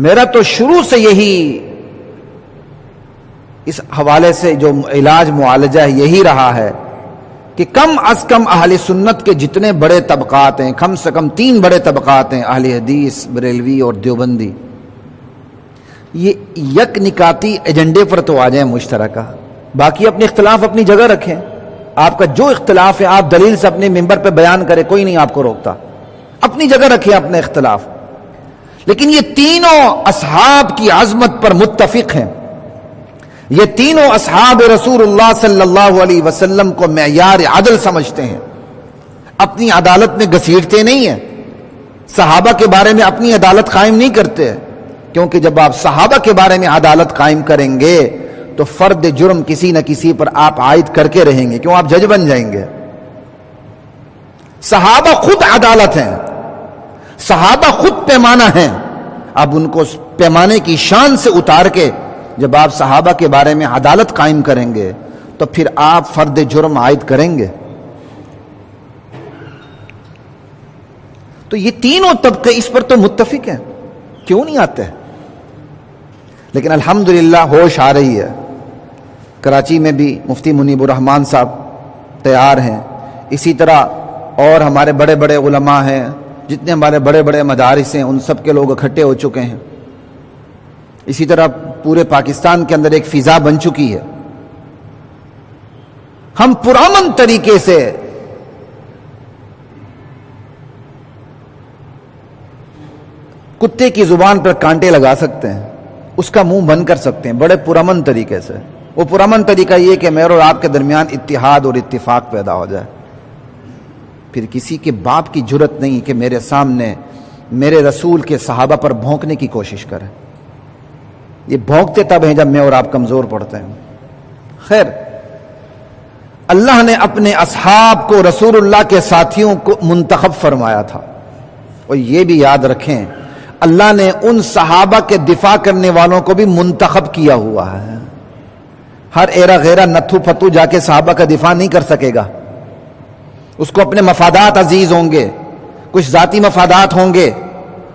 میرا تو شروع سے یہی اس حوالے سے جو علاج معالجہ ہے یہی رہا ہے کہ کم از کم اہل سنت کے جتنے بڑے طبقات ہیں، کم سے کم 3 بڑے طبقات ہیں، اہل حدیث، بریلوی اور دیوبندی، یہ یک نکاتی ایجنڈے پر تو آ جائیں مشترکہ، باقی اپنے اختلاف اپنی جگہ رکھیں، آپ کا جو اختلاف ہے آپ دلیل سے اپنے ممبر پہ بیان کریں، کوئی نہیں آپ کو روکتا، اپنی جگہ رکھیں اپنے اختلاف، لیکن یہ تینوں اصحاب کی عظمت پر متفق ہیں، یہ تینوں اصحاب رسول اللہ صلی اللہ علیہ وسلم کو معیار عدل سمجھتے ہیں، اپنی عدالت میں گھسیٹتے نہیں ہیں، صحابہ کے بارے میں اپنی عدالت قائم نہیں کرتے، کیونکہ جب آپ صحابہ کے بارے میں عدالت قائم کریں گے تو فرد جرم کسی نہ کسی پر آپ عائد کر کے رہیں گے، کیوں آپ جج بن جائیں گے۔ صحابہ خود عدالت ہیں، صحابہ خود پیمانہ ہیں، اب ان کو پیمانے کی شان سے اتار کے جب آپ صحابہ کے بارے میں عدالت قائم کریں گے تو پھر آپ فرد جرم عائد کریں گے۔ تو یہ تینوں طبقے اس پر تو متفق ہیں، کیوں نہیں آتے؟ لیکن الحمدللہ ہوش آ رہی ہے، کراچی میں بھی مفتی منیب الرحمان صاحب تیار ہیں، اسی طرح اور ہمارے بڑے بڑے علماء ہیں، جتنے ہمارے بڑے بڑے مدارس ہیں ان سب کے لوگ اکٹھے ہو چکے ہیں، اسی طرح پورے پاکستان کے اندر ایک فضا بن چکی ہے۔ ہم پرامن طریقے سے کتے کی زبان پر کانٹے لگا سکتے ہیں، اس کا منہ بند کر سکتے ہیں بڑے پرامن طریقے سے۔ وہ پرامن طریقہ یہ کہ میرے اور آپ کے درمیان اتحاد اور اتفاق پیدا ہو جائے، پھر کسی کے باپ کی جرت نہیں کہ میرے سامنے میرے رسول کے صحابہ پر بھونکنے کی کوشش کرے۔ یہ بھونکتے تب ہیں جب میں اور آپ کمزور پڑتے ہیں۔ خیر، اللہ نے اپنے اصحاب کو رسول اللہ کے ساتھیوں کو منتخب فرمایا تھا، اور یہ بھی یاد رکھیں اللہ نے ان صحابہ کے دفاع کرنے والوں کو بھی منتخب کیا ہوا ہے۔ ہر ایرا غیرہ نتھو پھتو جا کے صحابہ کا دفاع نہیں کر سکے گا، اس کو اپنے مفادات عزیز ہوں گے، کچھ ذاتی مفادات ہوں گے،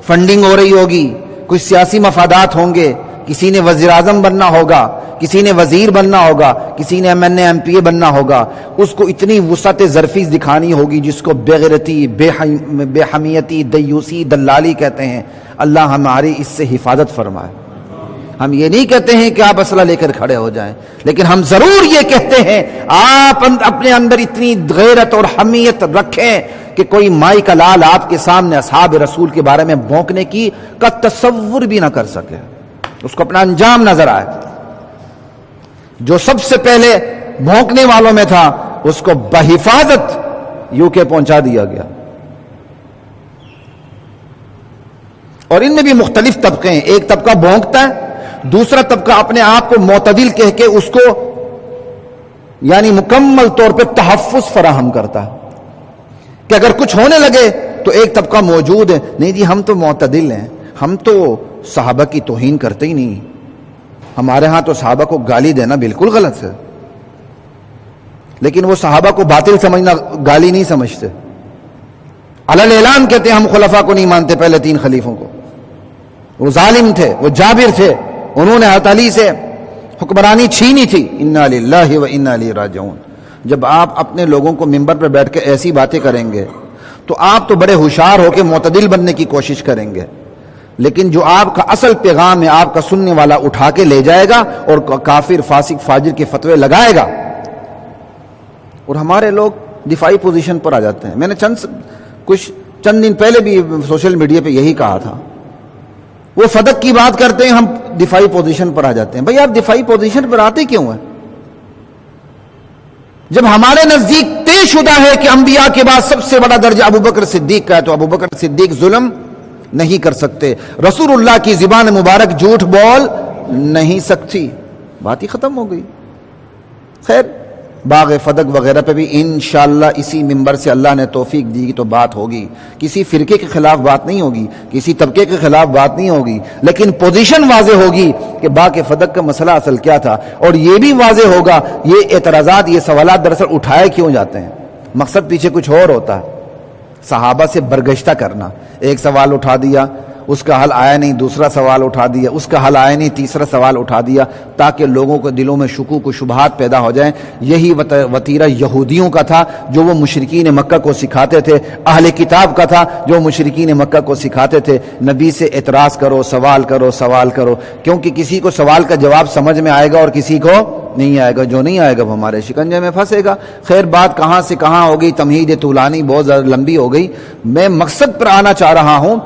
فنڈنگ ہو رہی ہوگی، کچھ سیاسی مفادات ہوں گے، کسی نے وزیر اعظم بننا ہوگا، کسی نے وزیر بننا ہوگا، کسی نے ایم پی اے بننا ہوگا، اس کو اتنی وسعت ظرفی دکھانی ہوگی جس کو بےغیرتی، بے حمیتی، دیوسی، دلالی کہتے ہیں۔ اللہ ہماری اس سے حفاظت فرمائے۔ ہم یہ نہیں کہتے ہیں کہ آپ اسلحہ لے کر کھڑے ہو جائیں، لیکن ہم ضرور یہ کہتے ہیں آپ اپنے اندر اتنی غیرت اور حمیت رکھیں کہ کوئی مائی کا لال آپ کے سامنے اصحاب رسول کے بارے میں بھونکنے کا تصور بھی نہ کر سکے، اس کو اپنا انجام نظر آئے۔ جو سب سے پہلے بھونکنے والوں میں تھا اس کو بحفاظت UK پہنچا دیا گیا، اور ان میں بھی مختلف طبقے ہیں۔ ایک طبقہ بھونکتا ہے، دوسرا طبقہ اپنے آپ کو معتدل کہہ کے اس کو یعنی مکمل طور پہ تحفظ فراہم کرتا ہے کہ اگر کچھ ہونے لگے تو ایک طبقہ موجود ہے، نہیں جی ہم تو معتدل ہیں، ہم تو صحابہ کی توہین کرتے ہی نہیں، ہمارے ہاں تو صحابہ کو گالی دینا بالکل غلط ہے، لیکن وہ صحابہ کو باطل سمجھنا گالی نہیں سمجھتے، علل اعلان کہتے ہیں ہم خلفاء کو نہیں مانتے، پہلے 3 خلیفوں کو، وہ ظالم تھے، وہ جابر تھے، انہوں نے حضرت علی سے حکمرانی چھینی تھی، انا للہ و انا الیہ راجعون۔ جب آپ اپنے لوگوں کو ممبر پر بیٹھ کے ایسی باتیں کریں گے تو آپ تو بڑے ہوشیار ہو کے معتدل بننے کی کوشش کریں گے، لیکن جو آپ کا اصل پیغام ہے آپ کا سننے والا اٹھا کے لے جائے گا اور کافر فاسق فاجر کے فتوے لگائے گا، اور ہمارے لوگ دفاعی پوزیشن پر آ جاتے ہیں۔ میں نے چند دن پہلے بھی سوشل میڈیا پہ یہی کہا تھا، وہ فدق کی بات کرتے ہیں، ہم دفاعی پوزیشن پر آ جاتے ہیں۔ بھئی آپ دفاعی پوزیشن پر آتے کیوں ہیں جب ہمارے نزدیک طے شدہ ہے کہ انبیاء کے بعد سب سے بڑا درجہ ابوبکر صدیق کا ہے، تو ابوبکر صدیق ظلم نہیں کر سکتے، رسول اللہ کی زبان مبارک جھوٹ بول نہیں سکتی، بات ہی ختم ہو گئی۔ خیر، باغ فدق وغیرہ پہ بھی انشاءاللہ اسی ممبر سے اللہ نے توفیق دی تو بات ہوگی، کسی فرقے کے خلاف بات نہیں ہوگی، کسی طبقے کے خلاف بات نہیں ہوگی، لیکن پوزیشن واضح ہوگی کہ باغ فدق کا مسئلہ اصل کیا تھا، اور یہ بھی واضح ہوگا یہ اعتراضات، یہ سوالات دراصل اٹھائے کیوں جاتے ہیں، مقصد پیچھے کچھ اور ہوتا ہے، صحابہ سے برگشتہ کرنا۔ ایک سوال اٹھا دیا، اس کا حل آیا نہیں دوسرا سوال اٹھا دیا، اس کا حل آیا نہیں تیسرا سوال اٹھا دیا، تاکہ لوگوں کے دلوں میں شکوک و شبہات پیدا ہو جائیں۔ یہی وتیرہ یہودیوں کا تھا جو وہ مشرکین مکہ کو سکھاتے تھے، اہل کتاب کا تھا جو مشرکین مکہ کو سکھاتے تھے، نبی سے اعتراض کرو، سوال کرو، سوال کرو، کیونکہ کسی کو سوال کا جواب سمجھ میں آئے گا اور کسی کو نہیں آئے گا، جو نہیں آئے گا وہ ہمارے شکنجے میں پھنسے گا۔ خیر بات کہاں سے کہاں ہو گئی، تمہید طولانی بہت زیادہ لمبی ہو گئی، میں مقصد پر آنا چاہ رہا ہوں